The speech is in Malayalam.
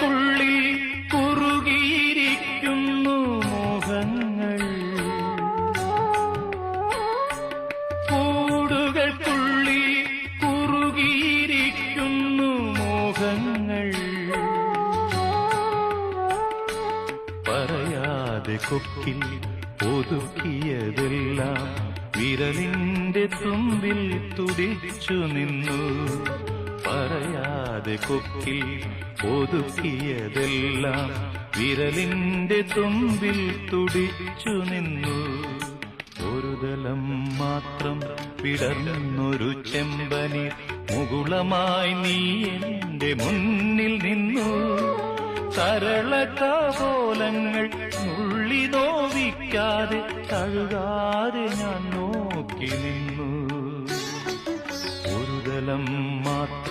കൂടുകൾക്കുള്ളിൽ കുറുകിയിരിക്കുന്നു മോഹങ്ങൾ. കൂടുകൾക്കുള്ളിൽ കുറുകിയിരിക്കുന്നു മോഹങ്ങൾ. പറയാതെ കൊക്കിൽ ഒതുക്കിയതെല്ലാം വിരലിന്റെ തുമ്പിൽ തുടിച്ചു നിന്നു. പറയാതെ കൊക്കിൽ ഒതുക്കിയതെല്ലാം വിരലിന്റെ തുമ്പിൽ തുടിച്ചു നിന്നു. ഒരു ദലം മാത്രം വിടർന്നൊരു ചെമ്പനീർ മുകുളമായി നീ എന്റെ മുന്നിൽ നിന്നു. സരളകപോലങ്ങൾ നുള്ളി നോവിക്കാതെ തഴുകാതെ ഞാൻ നോക്കി നിന്നു. ഒരു ദലം മാത്രം